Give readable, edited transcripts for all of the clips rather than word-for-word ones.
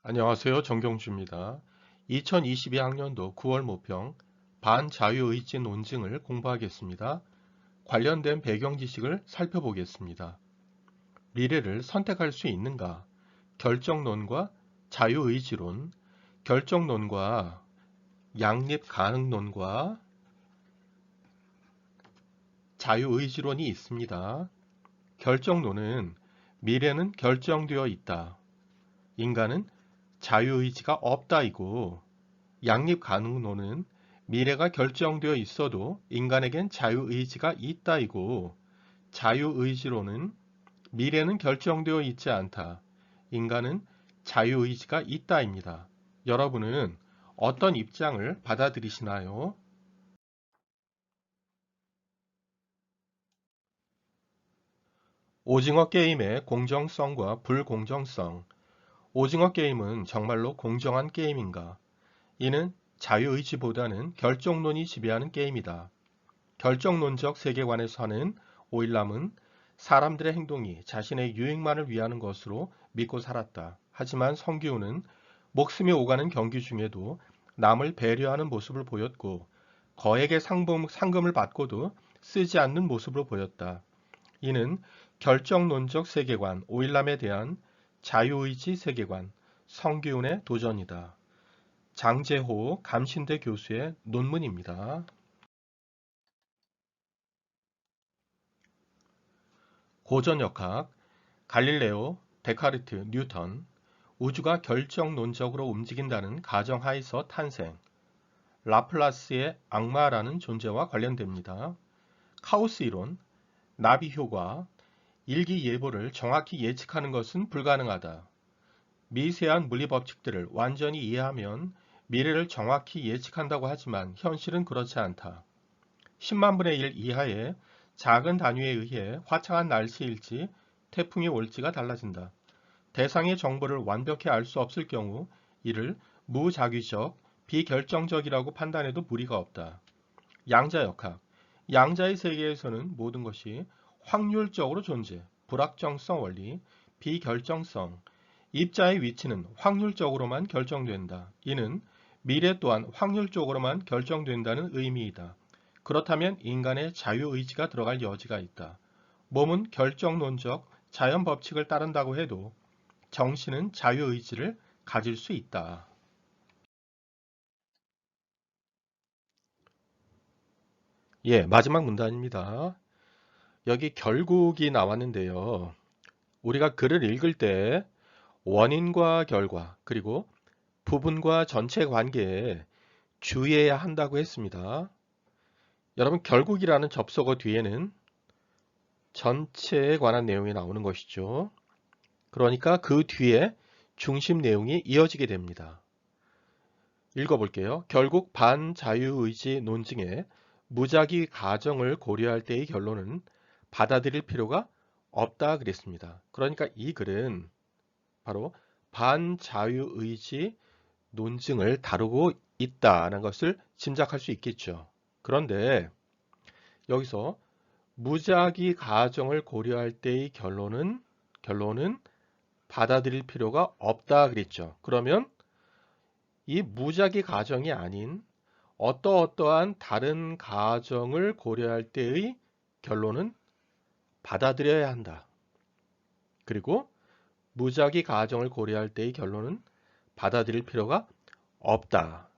안녕하세요. 정경주입니다. 2022학년도 9월 모평 반자유의지 논증을 공부하겠습니다. 관련된 배경 지식을 살펴보겠습니다. 미래를 선택할 수 있는가? 결정론과 자유의지론, 결정론과 양립가능론과 자유의지론이 있습니다. 결정론은 미래는 결정되어 있다. 인간은 자유의지가 없다이고, 양립가능론은 미래가 결정되어 있어도 인간에겐 자유의지가 있다이고, 자유의지론은 미래는 결정되어 있지 않다. 인간은 자유의지가 있다입니다. 여러분은 어떤 입장을 받아들이시나요? 오징어 게임의 공정성과 불공정성. 오징어 게임은 정말로 공정한 게임인가? 이는 자유의지보다는 결정론이 지배하는 게임이다. 결정론적 세계관에서는 오일람은 사람들의 행동이 자신의 유익만을 위하는 것으로 믿고 살았다. 하지만 성기훈은 목숨이 오가는 경기 중에도 남을 배려하는 모습을 보였고, 거액의 상금을 받고도 쓰지 않는 모습을 보였다. 이는 결정론적 세계관 오일람에 대한 자유의지 세계관 성기훈의 도전이다. 장제호 감신대 교수의 논문입니다. 고전역학, 갈릴레오, 데카르트, 뉴턴, 우주가 결정론적으로 움직인다는 가정하에서 탄생, 라플라스의 악마라는 존재와 관련됩니다. 카오스 이론, 나비 효과, 일기예보를 정확히 예측하는 것은 불가능하다. 미세한 물리 법칙들을 완전히 이해하면 미래를 정확히 예측한다고 하지만 현실은 그렇지 않다. 10만 분의 1 이하의 작은 단위에 의해 화창한 날씨일지 태풍이 올지가 달라진다. 대상의 정보를 완벽히 알 수 없을 경우 이를 무작위적, 비결정적이라고 판단해도 무리가 없다. 양자역학. 양자의 세계에서는 모든 것이 확률적으로 존재, 불확정성 원리, 비결정성, 입자의 위치는 확률적으로만 결정된다. 이는 미래 또한 확률적으로만 결정된다는 의미이다. 그렇다면 인간의 자유의지가 들어갈 여지가 있다. 몸은 결정론적 자연 법칙을 따른다고 해도 정신은 자유의지를 가질 수 있다. 예, 마지막 문단입니다. 여기 결국이 나왔는데요. 우리가 글을 읽을 때 원인과 결과, 그리고 부분과 전체 관계에 주의해야 한다고 했습니다. 여러분, 결국이라는 접속어 뒤에는 전체에 관한 내용이 나오는 것이죠. 그러니까 그 뒤에 중심 내용이 이어지게 됩니다. 읽어볼게요. 결국 반자유의지 논증의 무작위 가정을 고려할 때의 결론은 받아들일 필요가 없다 그랬습니다. 그러니까 이 글은 바로 반자유의지 논증을 다루고 있다는 것을 짐작할 수 있겠죠. 그런데 여기서 무작위 가정을 고려할 때의 결론은 받아들일 필요가 없다 그랬죠. 그러면 이 무작위 가정이 아닌 어떠한 다른 가정을 고려할 때의 결론은 받아들여야 한다. 그리고 무작위 가정을 고려할 때의 결론은 받아들일 필요가 없다.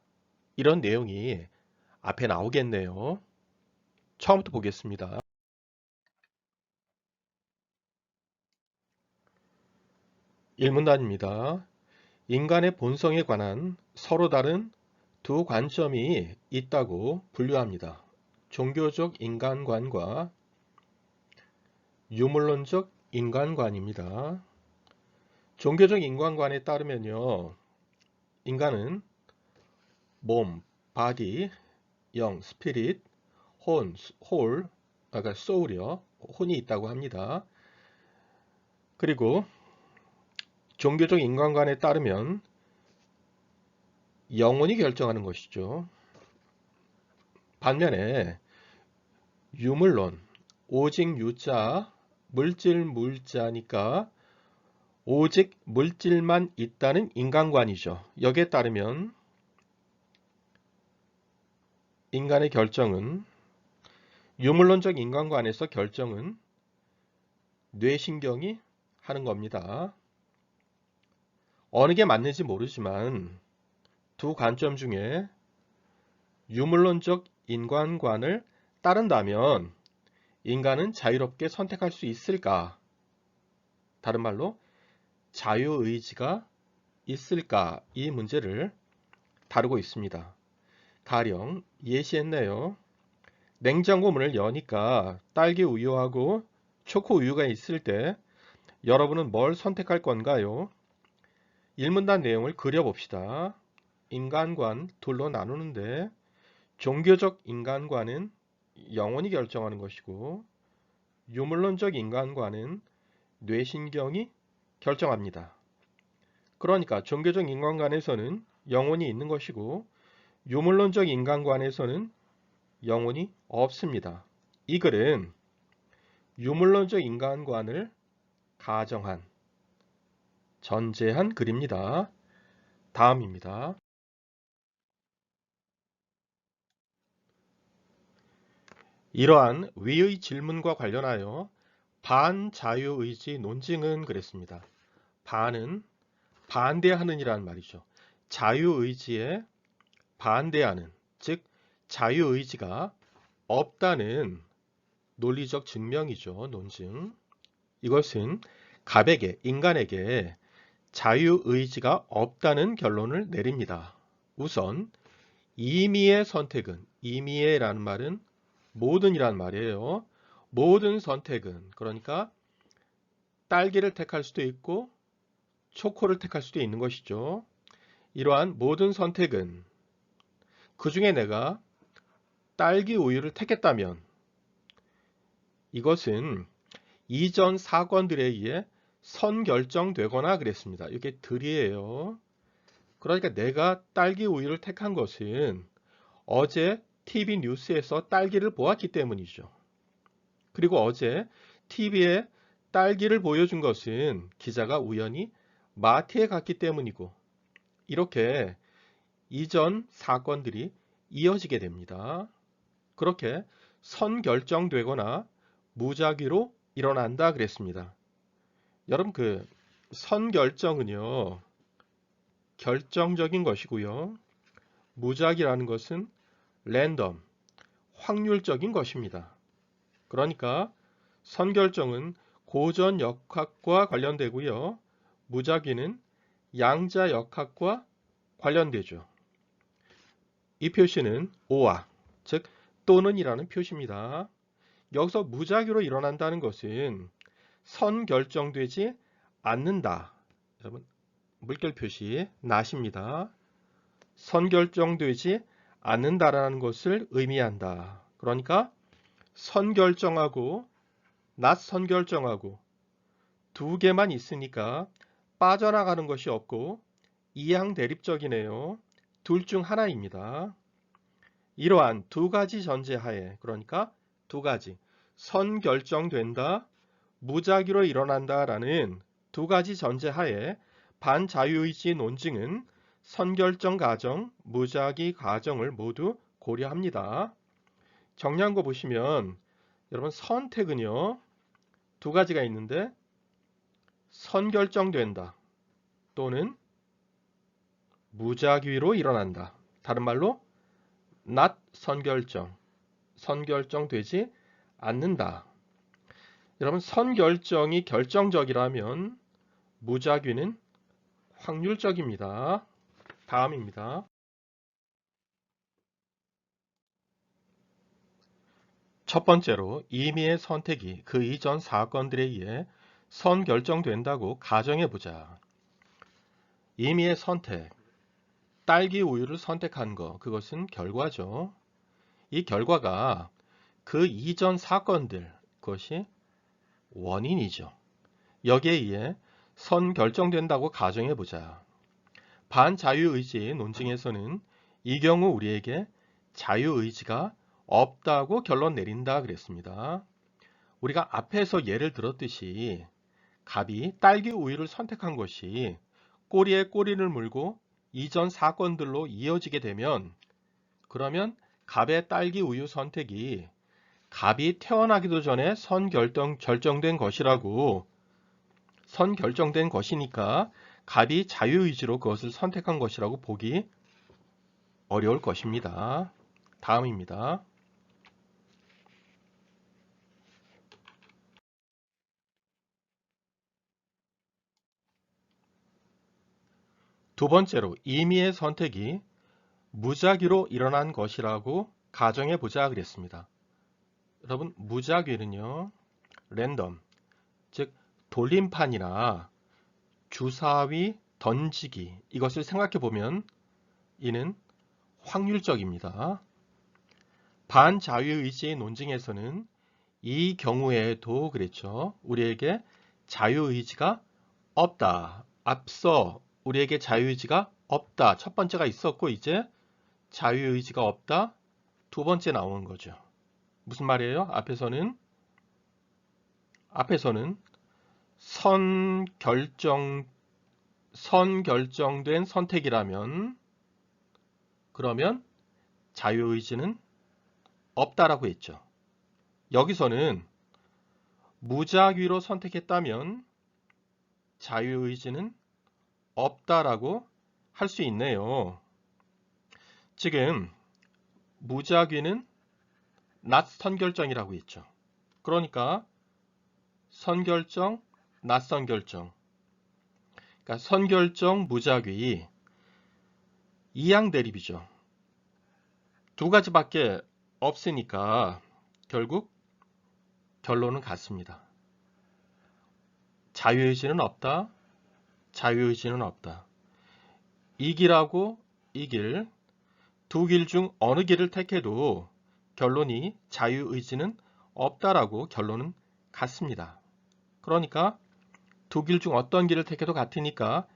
이런 내용이 앞에 나오겠네요. 처음부터 보겠습니다. 1문단입니다. 인간의 본성에 관한 서로 다른 두 관점이 있다고 분류합니다. 종교적 인간관과 유물론적 인간관입니다. 종교적 인간관에 따르면요, 인간은 몸, 바디, 영, 스피릿, 그러니까 소울이요, 혼이 있다고 합니다. 그리고 종교적 인간관에 따르면 영혼이 결정하는 것이죠. 반면에 유물론, 오직 유자, 물질 물자니까 오직 물질만 있다는 인간관이죠. 여기에 따르면 인간의 결정은, 유물론적 인간관에서 결정은 뇌신경이 하는 겁니다. 어느 게 맞는지 모르지만 두 관점 중에 유물론적 인간관을 따른다면 인간은 자유롭게 선택할 수 있을까? 다른 말로 자유의지가 있을까? 이 문제를 다루고 있습니다. 가령 예시했네요. 냉장고 문을 여니까 딸기 우유하고 초코 우유가 있을 때 여러분은 뭘 선택할 건가요? 일문단 내용을 그려봅시다. 인간관 둘로 나누는데 종교적 인간관은 영혼이 결정하는 것이고 유물론적 인간관은 뇌신경이 결정합니다. 그러니까 종교적 인간관에서는 영혼이 있는 것이고 유물론적 인간관에서는 영혼이 없습니다. 이 글은 유물론적 인간관을 가정한, 전제한 글입니다. 다음입니다. 이러한 위의 질문과 관련하여 반자유의지 논증은 그랬습니다. 반은 반대하는 이라는 말이죠. 자유의지에 반대하는, 즉 자유의지가 없다는 논리적 증명이죠. 논증. 이것은 갑에게, 인간에게 자유의지가 없다는 결론을 내립니다. 우선 임의의 선택은, 임의의라는 말은 모든이란 말이에요. 모든 선택은, 그러니까 딸기를 택할 수도 있고 초코를 택할 수도 있는 것이죠. 이러한 모든 선택은, 그 중에 내가 딸기 우유를 택했다면 이것은 이전 사건들에 의해 선결정되거나 그랬습니다. 이게 들이에요. 그러니까 내가 딸기 우유를 택한 것은 어제 TV 뉴스에서 딸기를 보았기 때문이죠. 그리고 어제 TV에 딸기를 보여준 것은 기자가 우연히 마트에 갔기 때문이고, 이렇게 이전 사건들이 이어지게 됩니다. 그렇게 선결정되거나 무작위로 일어난다 그랬습니다. 여러분, 그 선결정은요, 결정적인 것이고요. 무작위라는 것은 랜덤, 확률적인 것입니다. 그러니까 선결정은 고전역학과 관련되고요. 무작위는 양자역학과 관련되죠. 이 표시는 오와, 즉 또는이라는 표시입니다. 여기서 무작위로 일어난다는 것은 선결정되지 않는다. 여러분, 물결 표시 낫입니다. 선결정되지 않는다라는 것을 의미한다. 그러니까 선결정하고 낫 선결정하고 두 개만 있으니까 빠져나가는 것이 없고 이양대립적이네요. 둘 중 하나입니다. 이러한 두 가지 전제하에, 그러니까 두 가지, 선결정된다, 무작위로 일어난다라는 두 가지 전제하에 반자유의지 논증은 선결정 가정, 무작위 가정을 모두 고려합니다. 정리한 거 보시면 여러분, 선택은요 두 가지가 있는데 선결정된다 또는 무작위로 일어난다. 다른 말로 not 선결정, 선결정되지 않는다. 여러분, 선결정이 결정적이라면 무작위는 확률적입니다. 다음입니다. 첫 번째로 임의의 선택이 그 이전 사건들에 의해 선결정된다고 가정해보자. 임의의 선택, 딸기 우유를 선택한 거, 그것은 결과죠. 이 결과가 그 이전 사건들, 그것이 원인이죠. 여기에 의해 선결정된다고 가정해보자. 반자유의지 논증에서는 이 경우 우리에게 자유의지가 없다고 결론 내린다 그랬습니다. 우리가 앞에서 예를 들었듯이 갑이 딸기 우유를 선택한 것이 꼬리에 꼬리를 물고 이전 사건들로 이어지게 되면 그러면 갑의 딸기 우유 선택이 갑이 태어나기도 전에 결정된 것이니까 갑이 자유의지로 그것을 선택한 것이라고 보기 어려울 것입니다. 다음입니다. 두 번째로 임의의 선택이 무작위로 일어난 것이라고 가정해 보자 그랬습니다. 여러분, 무작위는요, 랜덤, 즉 돌림판이나 주사위 던지기, 이것을 생각해 보면 이는 확률적입니다. 반자유의지의 논증에서는 이 경우에도 그랬죠. 우리에게 자유의지가 없다. 앞서 우리에게 자유의지가 없다. 첫 번째가 있었고 이제 자유의지가 없다. 두 번째 나오는 거죠. 무슨 말이에요? 앞에서는 선결정된 선택이라면 그러면 자유의지는 없다라고 했죠. 여기서는 무작위로 선택했다면 자유의지는 없다라고 할 수 있네요. 지금 무작위는 not 선결정이라고 했죠. 그러니까 선결정, not 선결정. 그러니까 선결정, 무작위 이양 대립이죠. 두 가지밖에 없으니까 결국 결론은 같습니다. 자유의지는 없다. 자유의지는 없다. 이 길하고 이 길, 두 길 중 어느 길을 택해도 결론이 자유의지는 없다라고 결론은 같습니다. 그러니까 두 길 중 어떤 길을 택해도 같으니까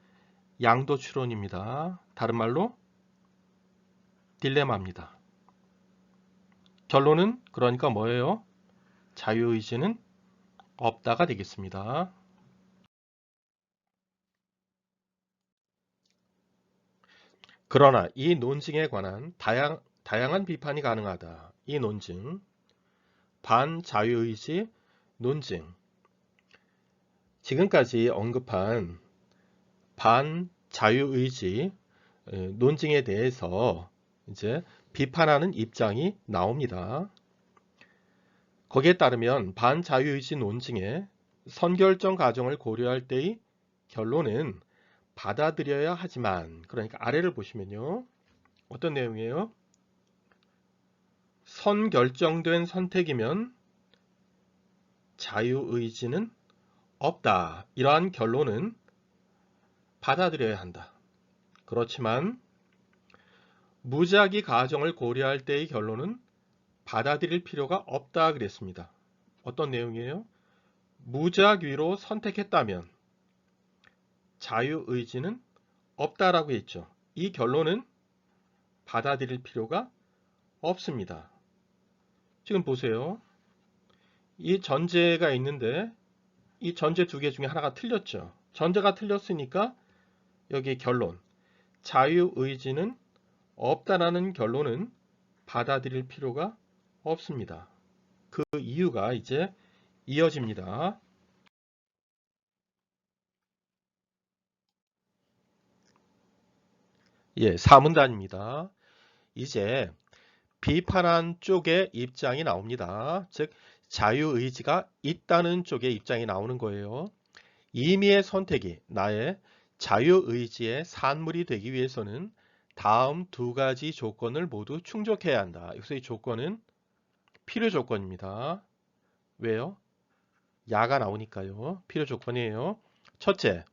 양도추론입니다. 다른 말로 딜레마입니다. 결론은 그러니까 뭐예요? 자유의지는 없다가 되겠습니다. 그러나 이 논증에 관한 다양한 비판이 가능하다. 이 논증, 반자유의지 논증. 지금까지 언급한 반자유의지 논증에 대해서 이제 비판하는 입장이 나옵니다. 거기에 따르면 반자유의지 논증의 선결정 과정을 고려할 때의 결론은 받아들여야 하지만, 그러니까 아래를 보시면요. 어떤 내용이에요? 선결정된 선택이면 자유의지는 없다. 이러한 결론은 받아들여야 한다. 그렇지만 무작위 가정을 고려할 때의 결론은 받아들일 필요가 없다 그랬습니다. 어떤 내용이에요? 무작위로 선택했다면 자유의지는 없다라고 했죠. 이 결론은 받아들일 필요가 없습니다. 지금 보세요. 이 전제가 있는데 이 전제 두 개 중에 하나가 틀렸죠. 전제가 틀렸으니까 여기 결론, 자유의지는 없다라는 결론은 받아들일 필요가 없습니다. 그 이유가 이제 이어집니다. 예, 4문단입니다. 이제 비판한 쪽의 입장이 나옵니다. 즉 자유의지가 있다는 쪽의 입장이 나오는 거예요. 임의의 선택이 나의 자유의지의 산물이 되기 위해서는 다음 두 가지 조건을 모두 충족해야 한다. 여기서 이 조건은 필요 조건입니다. 왜요? 야가 나오니까요. 필요 조건이에요. 첫째,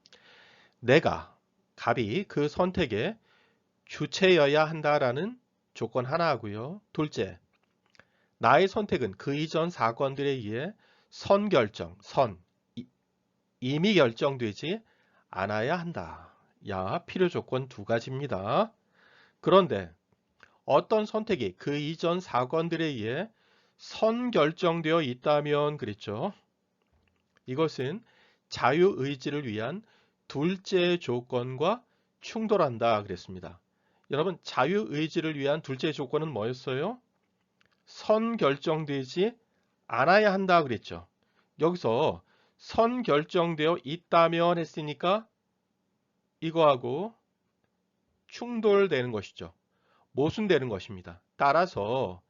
내가 갑이 그 선택의 주체여야 한다라는 조건 하나 하고요. 둘째, 나의 선택은 그 이전 사건들에 의해 이미 결정되지 않아야 한다. 야, 필요 조건 두 가지입니다. 그런데 어떤 선택이 그 이전 사건들에 의해 선결정되어 있다면 그랬죠. 이것은 자유의지를 위한 둘째 조건과 충돌한다 그랬습니다. 여러분, 자유의지를 위한 둘째 조건은 뭐였어요? 선결정되지 않아야 한다 그랬죠. 여기서 선결정되어 있다면 했으니까 이거하고 충돌되는 것이죠. 모순되는 것입니다. 따라서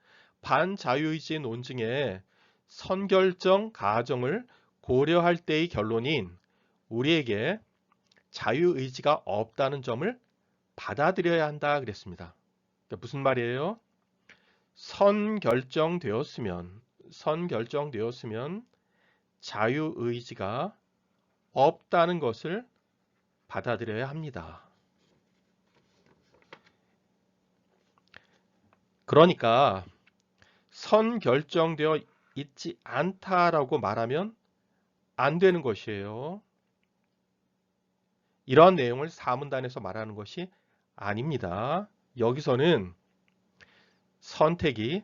반자유의지 논증의 선결정 가정을 고려할 때의 결론인 우리에게 자유의지가 없다는 점을 받아들여야 한다 그랬습니다. 그러니까 무슨 말이에요? 선결정되었으면 자유의지가 없다는 것을 받아들여야 합니다. 그러니까 선결정되어 있지 않다라고 말하면 안 되는 것이에요. 이러한 내용을 사문단에서 말하는 것이 아닙니다. 여기서는 선택이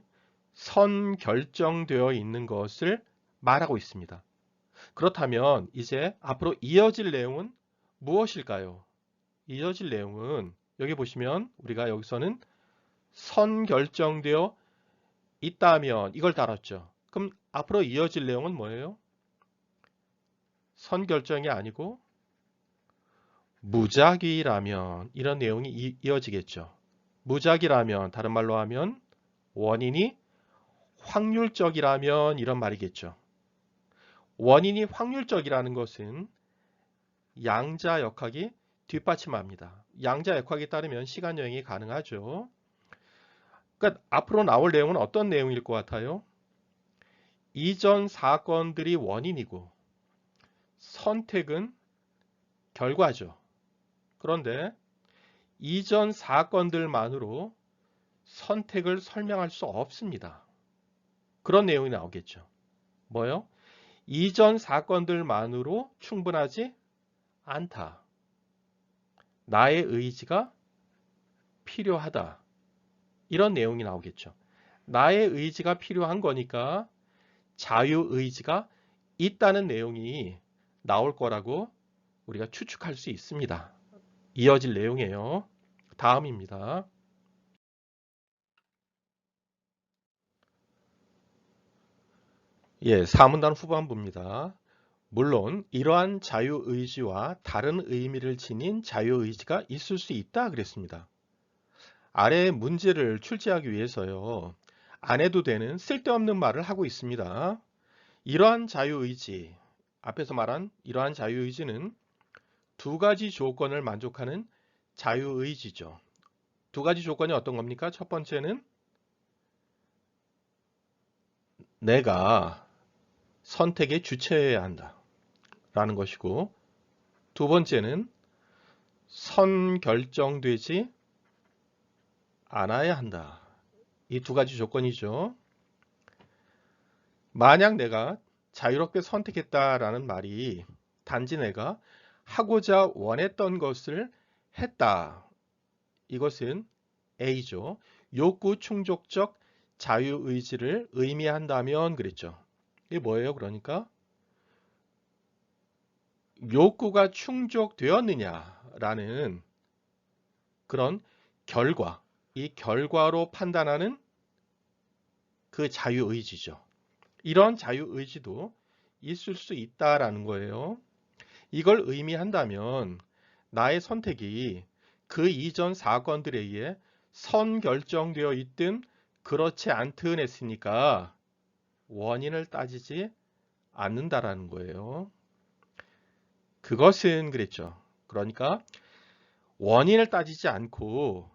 선결정되어 있는 것을 말하고 있습니다. 그렇다면 이제 앞으로 이어질 내용은 무엇일까요? 이어질 내용은 여기 보시면 우리가 여기서는 선결정되어 있다면 이걸 다뤘죠. 그럼 앞으로 이어질 내용은 뭐예요? 선결정이 아니고 무작위라면 이런 내용이 이어지겠죠. 무작위라면 다른 말로 하면 원인이 확률적이라면 이런 말이겠죠. 원인이 확률적이라는 것은 양자역학이 뒷받침합니다. 양자역학에 따르면 시간 여행이 가능하죠. 그러니까 앞으로 나올 내용은 어떤 내용일 것 같아요? 이전 사건들이 원인이고 선택은 결과죠. 그런데 이전 사건들만으로 선택을 설명할 수 없습니다. 그런 내용이 나오겠죠. 뭐요? 이전 사건들만으로 충분하지 않다. 나의 의지가 필요하다. 이런 내용이 나오겠죠. 나의 의지가 필요한 거니까 자유의지가 있다는 내용이 나올 거라고 우리가 추측할 수 있습니다. 이어질 내용이에요. 다음입니다. 사문단 후반부입니다. 물론 이러한 자유의지와 다른 의미를 지닌 자유의지가 있을 수 있다 그랬습니다. 아래의 문제를 출제하기 위해서요. 안 해도 되는 쓸데없는 말을 하고 있습니다. 이러한 자유의지, 앞에서 말한 이러한 자유의지는 두 가지 조건을 만족하는 자유의지죠. 두 가지 조건이 어떤 겁니까? 첫 번째는 내가 선택의 주체여야 한다 라는 것이고, 두 번째는 선결정되지 않아야 한다. 이 두 가지 조건이죠. 만약 내가 자유롭게 선택했다라는 말이 단지 내가 하고자 원했던 것을 했다. 이것은 A죠. 욕구 충족적 자유의지를 의미한다면 그랬죠. 이게 뭐예요? 그러니까 욕구가 충족되었느냐라는 그런 결과, 이 결과로 판단하는 그 자유의지죠. 이런 자유의지도 있을 수 있다라는 거예요. 이걸 의미한다면 나의 선택이 그 이전 사건들에 의해 선결정되어 있든 그렇지 않든 했으니까 원인을 따지지 않는다라는 거예요. 그것은 그랬죠. 그러니까 원인을 따지지 않고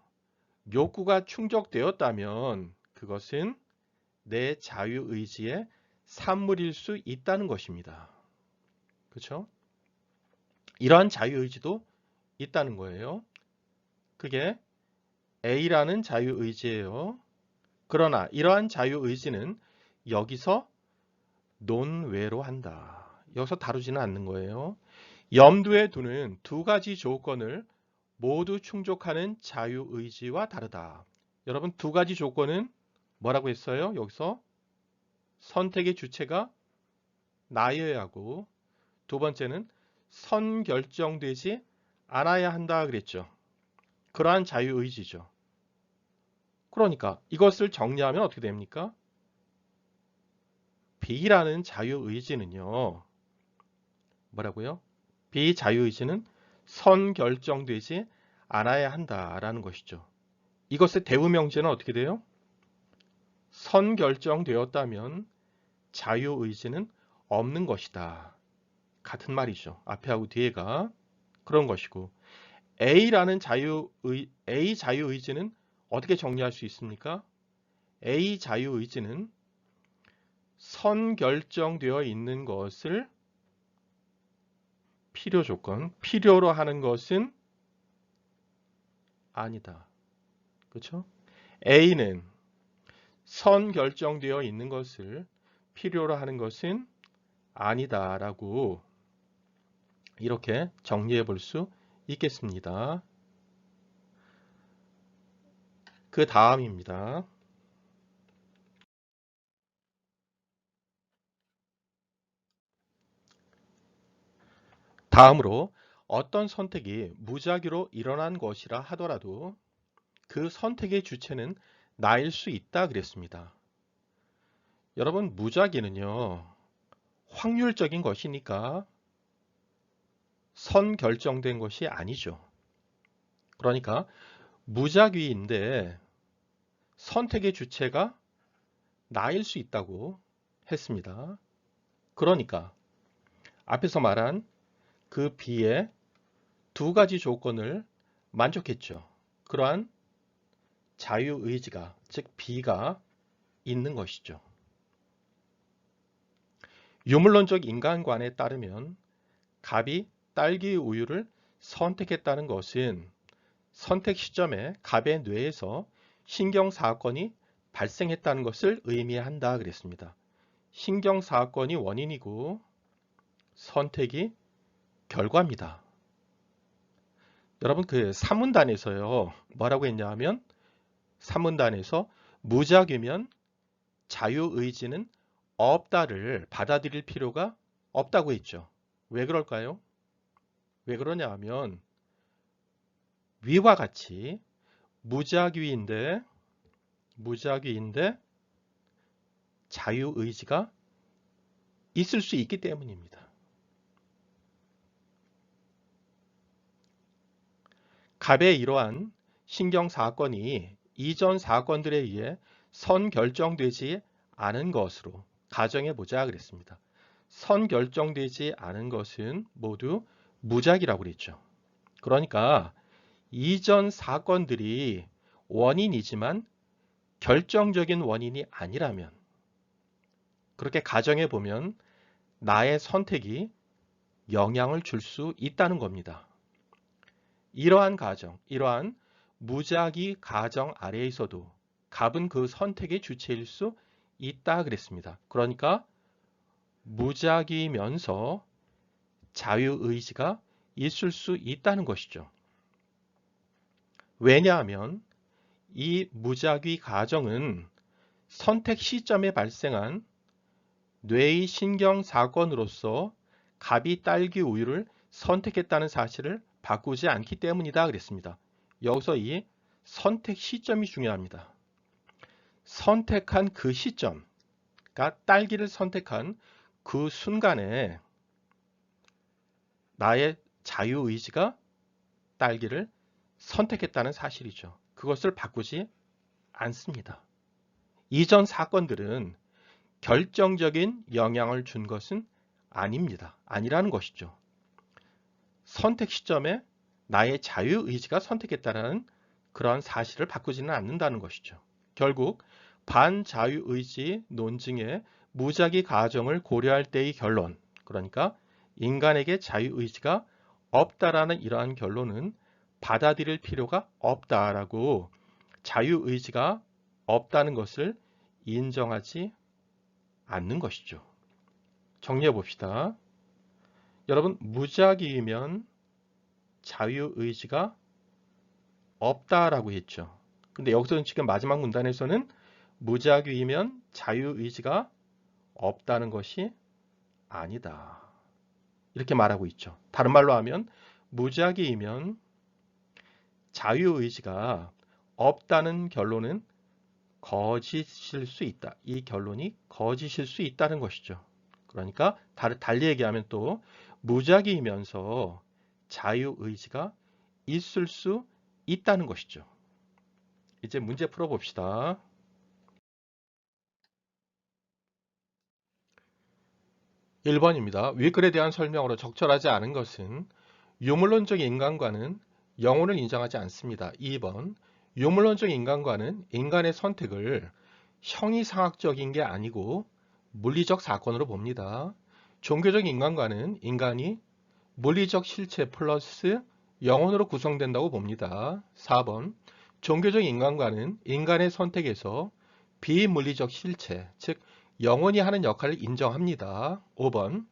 욕구가 충족되었다면 그것은 내 자유의지의 산물일 수 있다는 것입니다. 그렇죠? 이러한 자유의지도 있다는 거예요. 그게 A라는 자유의지예요. 그러나 이러한 자유의지는 여기서 논외로 한다. 여기서 다루지는 않는 거예요. 염두에 두는 두 가지 조건을 모두 충족하는 자유의지와 다르다. 여러분, 두 가지 조건은 뭐라고 했어요? 여기서 선택의 주체가 나여야 하고, 두 번째는 선결정되지 않아야 한다 그랬죠. 그러한 자유의지죠. 그러니까 이것을 정리하면 어떻게 됩니까? B라는 자유의지는요. 뭐라고요? B 자유의지는 선결정되지 않아야 한다라는 것이죠. 이것의 대우명제는 어떻게 돼요? 선결정되었다면 자유의지는 없는 것이다. 같은 말이죠. 앞에하고 뒤에가 그런 것이고 A 자유의지는 어떻게 정리할 수 있습니까? A 자유의지는 선결정되어 있는 것을 필요 조건, 필요로 하는 것은 아니다. 그렇죠? A는 선결정되어 있는 것을 필요로 하는 것은 아니다라고 이렇게 정리해 볼 수 있겠습니다. 그 다음입니다. 다음으로 어떤 선택이 무작위로 일어난 것이라 하더라도 그 선택의 주체는 나일 수 있다 그랬습니다. 여러분 무작위는요. 확률적인 것이니까 선결정된 것이 아니죠. 그러니까 무작위인데 선택의 주체가 나일 수 있다고 했습니다. 그러니까 앞에서 말한 그 B의 두 가지 조건을 만족했죠. 그러한 자유의지가, 즉 B가 있는 것이죠. 유물론적 인간관에 따르면 갑이 딸기 우유를 선택했다는 것은 선택 시점에 갑의 뇌에서 신경사건이 발생했다는 것을 의미한다 그랬습니다. 신경사건이 원인이고 선택이 결과입니다. 여러분 그 산문단에서요. 뭐라고 했냐 하면 산문단에서 무작위면 자유의지는 없다를 받아들일 필요가 없다고 했죠. 왜 그럴까요? 왜 그러냐 하면 위와 같이 무작위인데 자유의지가 있을 수 있기 때문입니다. 갑의 이러한 신경사건이 이전 사건들에 의해 선결정되지 않은 것으로 가정해 보자 그랬습니다. 선결정되지 않은 것은 모두 무작위라고 그랬죠. 그러니까 이전 사건들이 원인이지만 결정적인 원인이 아니라면 그렇게 가정해 보면 나의 선택이 영향을 줄 수 있다는 겁니다. 이러한 가정, 이러한 무작위 가정 아래에서도 갑은 그 선택의 주체일 수 있다 그랬습니다. 그러니까 무작위면서 자유의지가 있을 수 있다는 것이죠. 왜냐하면 이 무작위 가정은 선택 시점에 발생한 뇌의 신경 사건으로서 갑이 딸기 우유를 선택했다는 사실을 바꾸지 않기 때문이다 그랬습니다. 여기서 이 선택 시점이 중요합니다. 선택한 그 시점, 그러니까 딸기를 선택한 그 순간에 나의 자유의지가 딸기를 선택했다는 사실이죠. 그것을 바꾸지 않습니다. 이전 사건들은 결정적인 영향을 준 것은 아닙니다. 아니라는 것이죠. 선택 시점에 나의 자유의지가 선택했다는 그런 사실을 바꾸지는 않는다는 것이죠. 결국 반자유의지 논증의 무작위 가정을 고려할 때의 결론, 그러니까 인간에게 자유의지가 없다라는 이러한 결론은 받아들일 필요가 없다라고 자유의지가 없다는 것을 인정하지 않는 것이죠. 정리해 봅시다. 여러분 무작위이면 자유의지가 없다라고 했죠. 근데 여기서는 지금 마지막 문단에서는 무작위이면 자유의지가 없다는 것이 아니다. 이렇게 말하고 있죠. 다른 말로 하면 무작위이면 자유의지가 없다는 결론은 거짓일 수 있다. 이 결론이 거짓일 수 있다는 것이죠. 그러니까 달리 얘기하면 또 무작위이면서 자유의지가 있을 수 있다는 것이죠. 이제 문제 풀어봅시다. 1번입니다. 윗글에 대한 설명으로 적절하지 않은 것은 유물론적 인간과는 영혼을 인정하지 않습니다. 2번 유물론적 인간과는 인간의 선택을 형이상학적인 게 아니고 물리적 사건으로 봅니다. 종교적 인간과는 인간이 물리적 실체 플러스 영혼으로 구성된다고 봅니다. 4번 종교적 인간과는 인간의 선택에서 비물리적 실체, 즉 영혼이 하는 역할을 인정합니다. 5번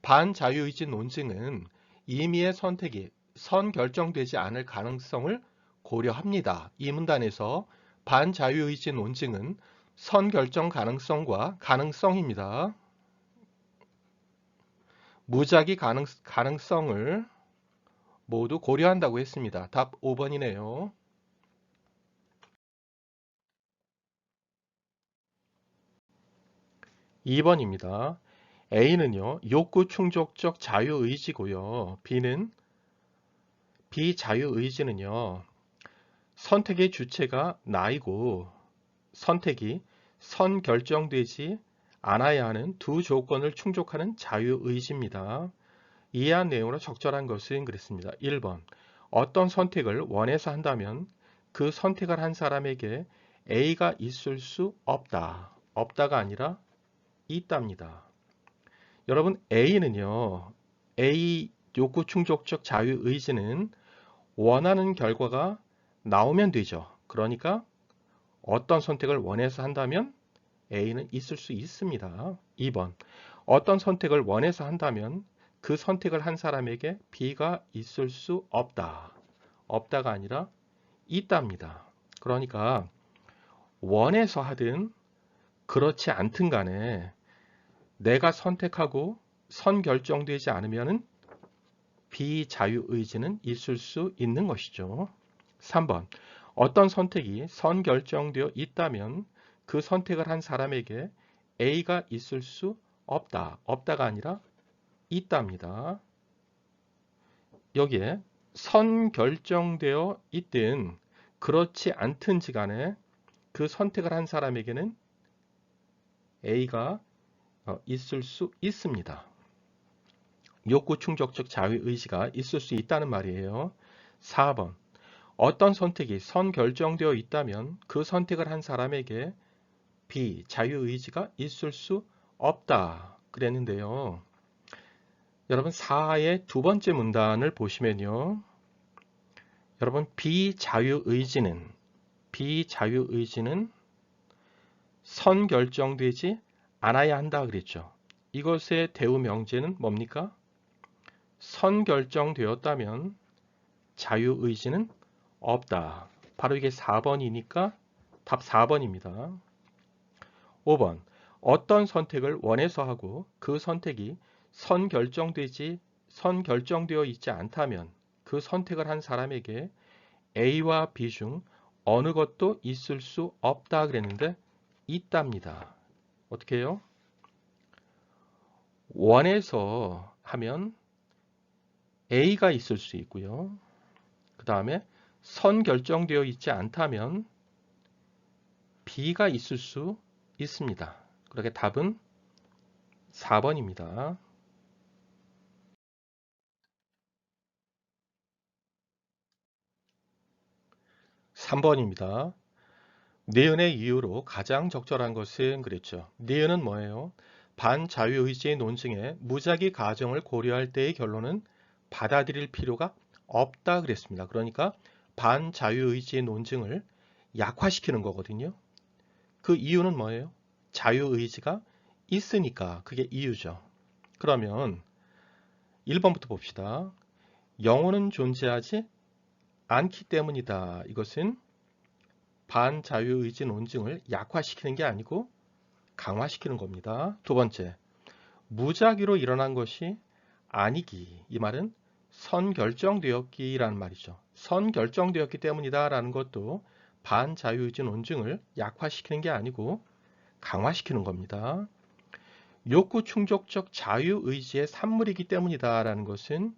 반자유의지 논증은 임의의 선택이 선결정되지 않을 가능성을 고려합니다. 이 문단에서 반자유의지 논증은 선결정 가능성과 가능성입니다. 무작위 가능성을 모두 고려한다고 했습니다. 답 5번이네요. 2번입니다. A는요, 욕구 충족적 자유의지고요. B는 비자유의지는요, 선택의 주체가 나이고 선택이 선결정되지 않아야 하는 두 조건을 충족하는 자유의지입니다. 이해한 내용으로 적절한 것은 그랬습니다. 1번 어떤 선택을 원해서 한다면 그 선택을 한 사람에게 A가 있을 수 없다. 없다가 아니라 있답니다. 여러분 A는요. A 욕구 충족적 자유의지는 원하는 결과가 나오면 되죠. 그러니까 어떤 선택을 원해서 한다면 A는 있을 수 있습니다. 2번 어떤 선택을 원해서 한다면 그 선택을 한 사람에게 B가 있을 수 없다. 없다가 아니라 있답니다. 그러니까 원해서 하든 그렇지 않든 간에 내가 선택하고 선결정되지 않으면 비자유의지는 있을 수 있는 것이죠. 3번 어떤 선택이 선결정되어 있다면 그 선택을 한 사람에게 A가 있을 수 없다. 없다가 아니라 있답니다. 여기에 선결정되어 있든 그렇지 않든지 간에 그 선택을 한 사람에게는 A가 있을 수 있습니다. 욕구 충족적 자유의지가 있을 수 있다는 말이에요. 4번 어떤 선택이 선결정되어 있다면 그 선택을 한 사람에게 B, 자유의지가 있을 수 없다 그랬는데요. 여러분 4의 두 번째 문단을 보시면요. 여러분 비자유의지는 선결정되지 않아야 한다 그랬죠. 이것의 대우 명제는 뭡니까? 선결정되었다면 자유의지는 없다. 바로 이게 4번이니까 답 4번입니다. 5번 어떤 선택을 원해서 하고 그 선택이 선결정되어 있지 않다면 그 선택을 한 사람에게 A와 B 중 어느 것도 있을 수 없다 그랬는데 있답니다. 어떻게 해요? 원해서 하면 A가 있을 수 있고요. 그 다음에 선결정되어 있지 않다면 B가 있을 수 있습니다. 그렇게 답은 4번입니다. 3번입니다. 니은의 이유로 가장 적절한 것은 그랬죠. 니은은 뭐예요? 반자유의지의 논증에 무작위 가정을 고려할 때의 결론은 받아들일 필요가 없다 그랬습니다. 그러니까 반자유의지의 논증을 약화시키는 거거든요. 그 이유는 뭐예요? 자유의지가 있으니까 그게 이유죠. 그러면 1번부터 봅시다. 영혼은 존재하지 않기 때문이다. 이것은 반자유의지 논증을 약화시키는 게 아니고 강화시키는 겁니다. 두 번째, 무작위로 일어난 것이 아니기. 이 말은 선결정되었기라는 말이죠. 선결정되었기 때문이다 라는 것도 반자유의지 논증을 약화시키는 게 아니고 강화시키는 겁니다. 욕구 충족적 자유의지의 산물이기 때문이다 라는 것은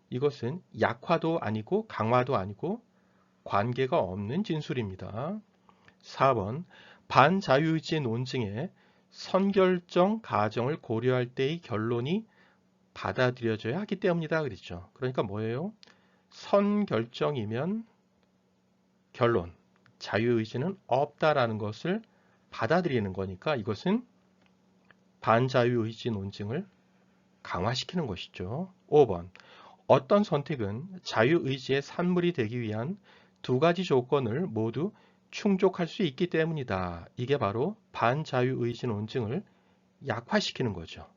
이것은 약화도 아니고 강화도 아니고 관계가 없는 진술입니다. 4번 반자유의지 논증의 선결정 가정을 고려할 때의 결론이 받아들여져야 하기 때문이다 그랬죠. 그러니까 뭐예요? 선결정이면 결론, 자유의지는 없다라는 것을 받아들이는 거니까 이것은 반자유의지 논증을 강화시키는 것이죠. 5번 어떤 선택은 자유의지의 산물이 되기 위한 두 가지 조건을 모두 충족할 수 있기 때문이다. 이게 바로 반자유의지 논증을 약화시키는 거죠.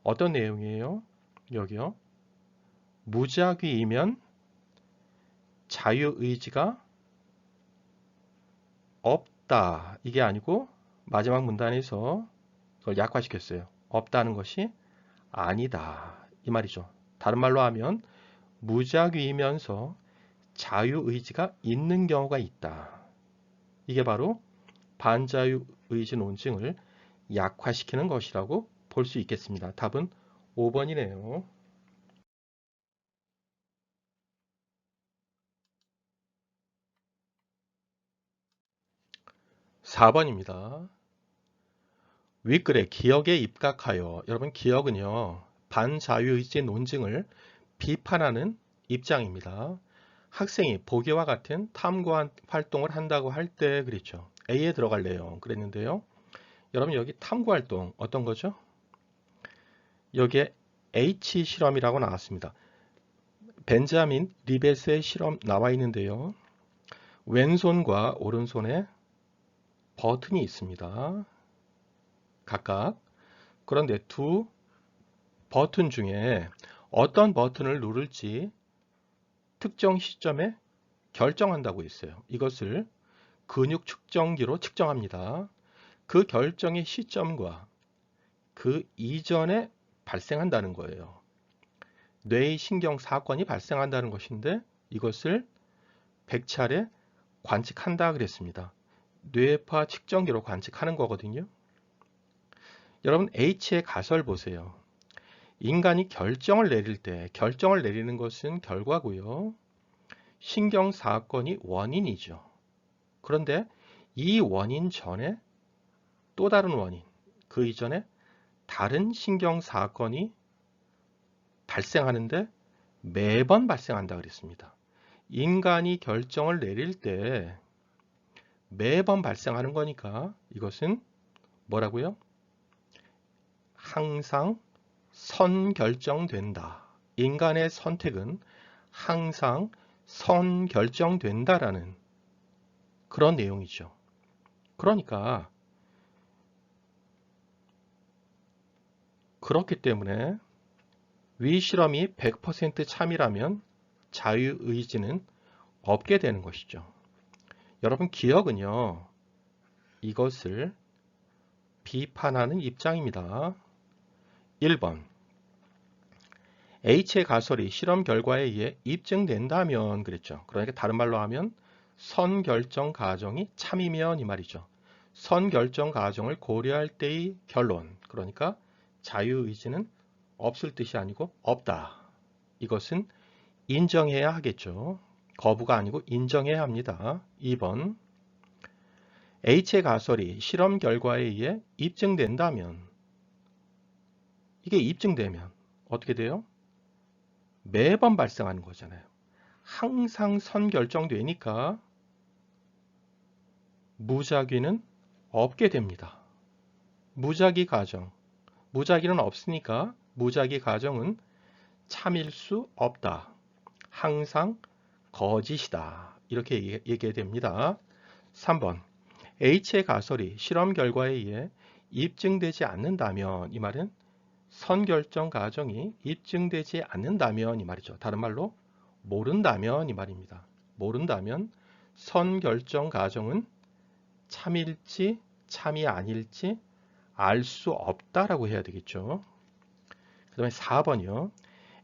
어떤 내용이에요? 여기요. 무작위이면 자유의지가 없다. 이게 아니고 마지막 문단에서 그걸 약화시켰어요. 없다는 것이 아니다. 이 말이죠. 다른 말로 하면 무작위이면서 자유의지가 있는 경우가 있다. 이게 바로 반자유의지 논증을 약화시키는 것이라고 볼 수 있겠습니다. 답은 5번이네요. 4번입니다. 윗글에 기역에 입각하여 여러분 기역은요. 반자유의지 논증을 비판하는 입장입니다. 학생이 보기와 같은 탐구 활동을 한다고 할 때 그랬죠. A에 들어갈래요. 그랬는데요. 여러분 여기 탐구 활동 어떤 거죠? 여기에 H 실험이라고 나왔습니다. 벤자민 리벳의 실험 나와 있는데요. 왼손과 오른손에 버튼이 있습니다. 각각. 그런데 두 버튼 중에 어떤 버튼을 누를지 특정 시점에 결정한다고 했어요. 이것을 근육 측정기로 측정합니다. 그 결정의 시점과 그 이전에 발생한다는 거예요. 뇌의 신경 사건이 발생한다는 것인데 이것을 100차례 관측한다 그랬습니다. 뇌파 측정기로 관측하는 거거든요. 여러분 H의 가설 보세요. 인간이 결정을 내릴 때 결정을 내리는 것은 결과고요. 신경 사건이 원인이죠. 그런데 이 원인 전에 또 다른 원인, 그 이전에 다른 신경 사건이 발생하는데 매번 발생한다 그랬습니다. 인간이 결정을 내릴 때 매번 발생하는 거니까 이것은 뭐라고요? 항상 선결정된다. 인간의 선택은 항상 선결정된다라는 그런 내용이죠. 그러니까 그렇기 때문에 위 실험이 100% 참이라면 자유의지는 없게 되는 것이죠. 여러분 기억은요. 이것을 비판하는 입장입니다. 1번 H의 가설이 실험 결과에 의해 입증된다면 그랬죠. 그러니까 다른 말로 하면 선결정 가정이 참이면 이 말이죠. 선결정 가정을 고려할 때의 결론 그러니까 자유의지는 없을 뜻이 아니고 없다. 이것은 인정해야 하겠죠. 거부가 아니고 인정해야 합니다. 2번 H의 가설이 실험 결과에 의해 입증된다면 이게 입증되면 어떻게 돼요? 매번 발생하는 거잖아요. 항상 선결정되니까 무작위는 없게 됩니다. 무작위 가정. 무작위는 없으니까 무작위 가정은 참일 수 없다. 항상 거짓이다. 이렇게 얘기됩니다. 3번 H의 가설이 실험 결과에 의해 입증되지 않는다면 이 말은 선결정 가정이 입증되지 않는다면 이 말이죠. 다른 말로 모른다면 이 말입니다. 모른다면 선결정 가정은 참일지 참이 아닐지 알 수 없다라고 해야 되겠죠. 그 다음에 4번이요.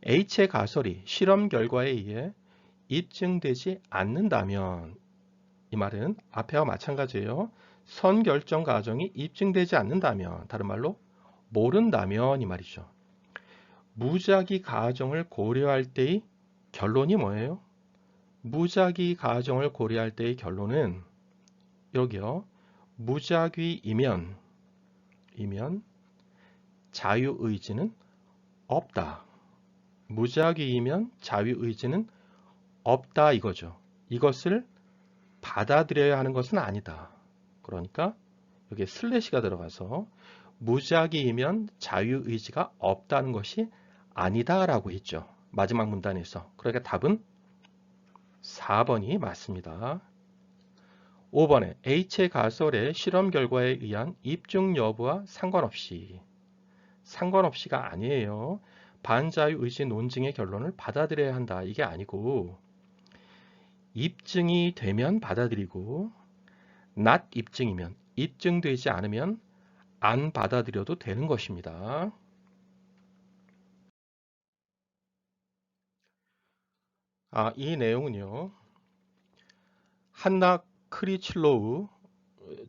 H의 가설이 실험 결과에 의해 입증되지 않는다면, 이 말은 앞에와 마찬가지예요. 선결정 가정이 입증되지 않는다면, 다른 말로 모른다면 이 말이죠. 무작위 가정을 고려할 때의 결론이 뭐예요? 무작위 가정을 고려할 때의 결론은 여기요. 무작위이면 자유의지는 없다. 무작위이면 자유의지는 없다 이거죠. 이것을 받아들여야 하는 것은 아니다. 그러니까 여기에 슬래시가 들어가서 무작위이면 자유의지가 없다는 것이 아니다라고 했죠. 마지막 문단에서. 그러니까 답은 4번이 맞습니다. 5번에 H의 가설의 실험 결과에 의한 입증 여부와 상관없이가 아니에요. 반자유의지 논증의 결론을 받아들여야 한다. 이게 아니고 입증이 되면 받아들이고 not 입증이면 입증되지 않으면 안 받아들여도 되는 것입니다. 이 내용은요. 한나 크리칠로우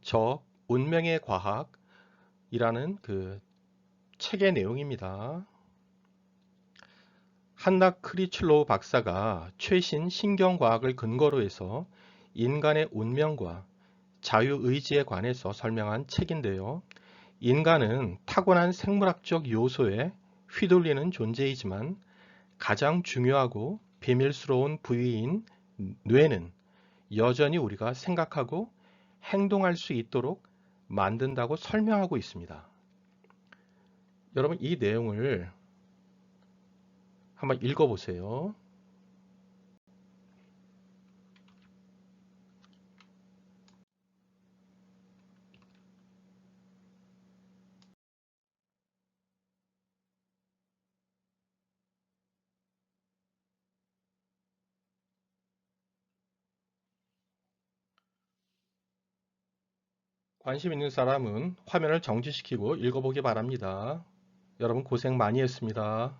저 운명의 과학이라는 그 책의 내용입니다. 한나 크리칠로우 박사가 최신 신경과학을 근거로 해서 인간의 운명과 자유의지에 관해서 설명한 책인데요. 인간은 타고난 생물학적 요소에 휘둘리는 존재이지만 가장 중요하고 비밀스러운 부위인 뇌는 여전히 우리가 생각하고 행동할 수 있도록 만든다고 설명하고 있습니다. 여러분 이 내용을 한번 읽어보세요. 관심 있는 사람은 화면을 정지시키고 읽어보기 바랍니다. 여러분 고생 많이 했습니다.